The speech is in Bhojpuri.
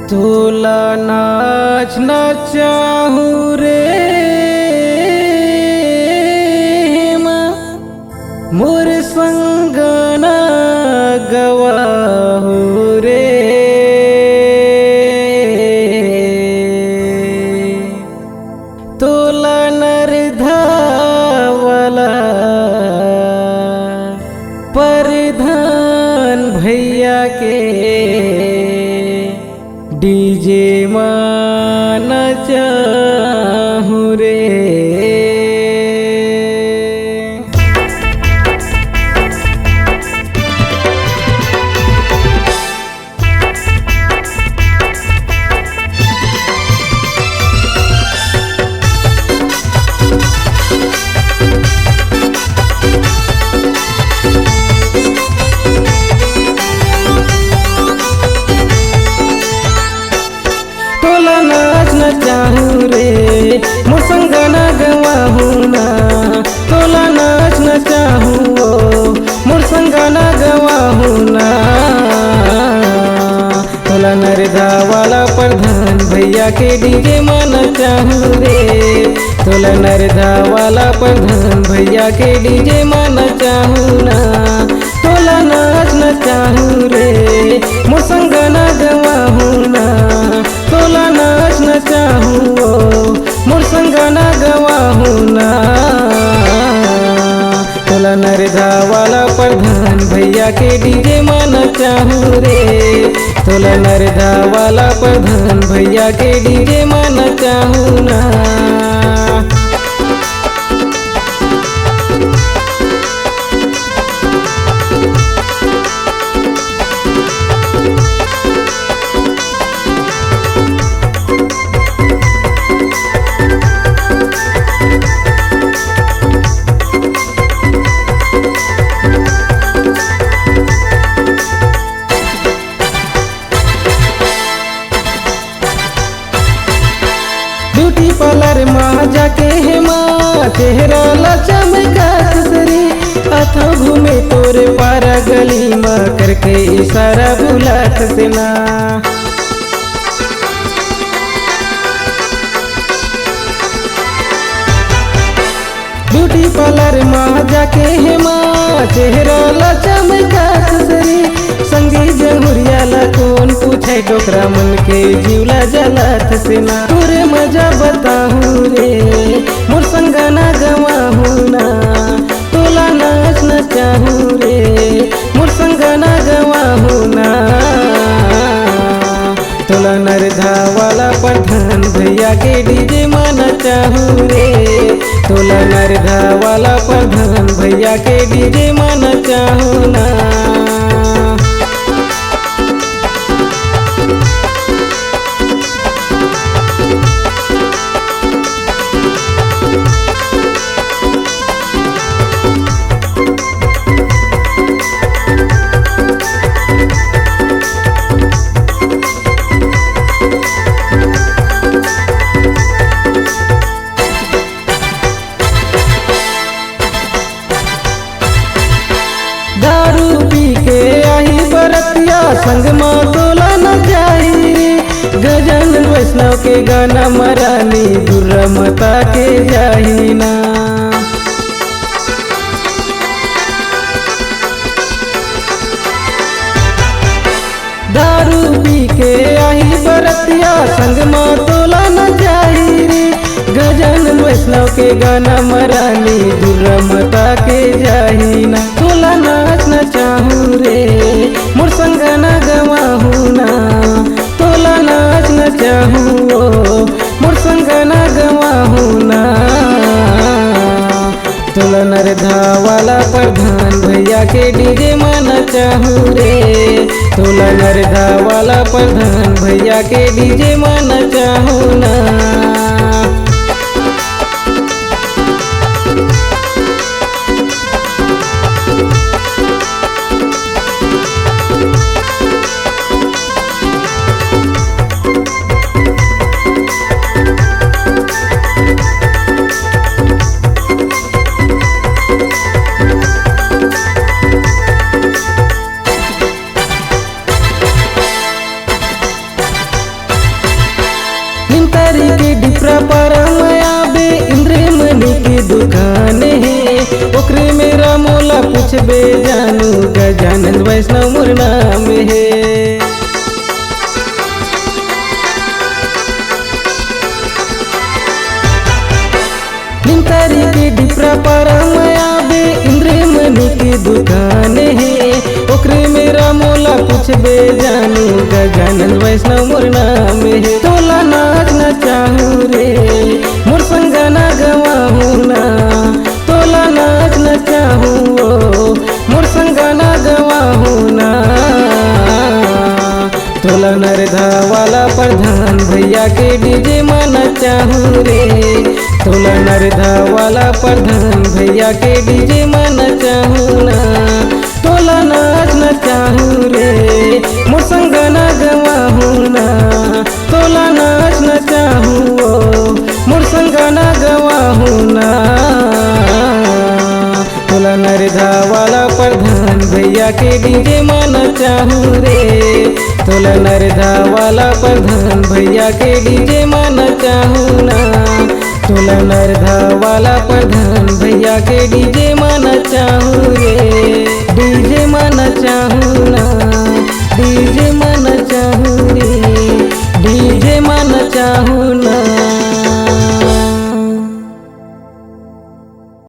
तोला नाच नचाहू रे मोर संग न गवाहू रे तोला नरधावला परधान भैया के डीजे मान चाहू रे तोला नाच न चाहू रे मोर संग न गवाहू ना तोला नाच न चाहू मोर संग न गवाहू ना तोला नरधावाला प्रधान भैया के डीजे मान चाहू रे तोला नरधावाला प्रधान भैया के डीजे मान चाहू ना तोला नाच न चाहू रे मोर संग न गवाहू ना तोला नाच न चाहू मोर संग न गवाहू ना तोला नरधावाला प्रधान भैया के डीजे मान चाहू रे तोला नरधावाला प्रधान भैया के डीजे मान चाहू ना ब्यूटी पार्लर माँ जाके है माँ चेहरा ला चमका सरी अथा घूमे तोरे पारा गली माँ करके इशारा बुला सना ब्यूटी पार्लर माँ जाके है माँ चेहरा ला चमका सरी संगी जमुरिया ला कौन पूछे डोकरा मन के जीवला जलात सेना तोरे मजा बताहू रे मोर संग न गवाहू ना तोला नाच न चाहू रे मोर संग न गवाहू ना तोला नरधावाला प्रधान भैया के डीजे मान चाहू रे तोला नरधावाला प्रधान भैया के डीजे मान चाहू ना दारू पी के आई बरतिया संग माँ तोला न जाई गजन वैष्णव के गाना मरानी दुर्रा मता के जाही ना दारू पी के आई बरतिया संग माँ तोला न जाई गजन वैष्णव के गाना मरानी दुर्रा मता के जाही ना तोला नाच न चाहू रे मोर संग न गवाहू ना तोला नाच न चाहू मोर संग न गवाहू ना तोला नरधावाला प्रधान भैया के डीजे मान चाहू रे तोला नरधावाला प्रधान भैया के डीजे मान चाहू ना गजानंद वैष्णव मोर नाम है। निमतारी के डिपरा पारा माया बे इंद्र मणि की दुकान है, ओकरे मेरा मोला पूछबे जानू गजानंद वैष्णव मोर नाम है। तोला नाच न चाहूँ रे मोर संगना गवाहूँ ना, तोला नाच न चाहूँ मोर संगना गवाहूँ ना। तोला नरधा वाला प्रधान भैया के डीजे माना चाहूँ रे, तोला नरधा वाला प्रधान भैया के डीजे माना चाहूँ ना। तोला नाच न चाहूँ रे मोर संगना गवाहूँ ना, तोला नाच न चाहूँ मोर संगना गवाहूँ ना। तोला नरधा वाला प्रधान भैया के डीजे माना चाहूँ रे, तोला नरधा वाला प्रधान भैया के डीजे माना चाहूँ ना। तोला नरधा वाला प्रधान भैया के डीजे माना चाहूँ रे।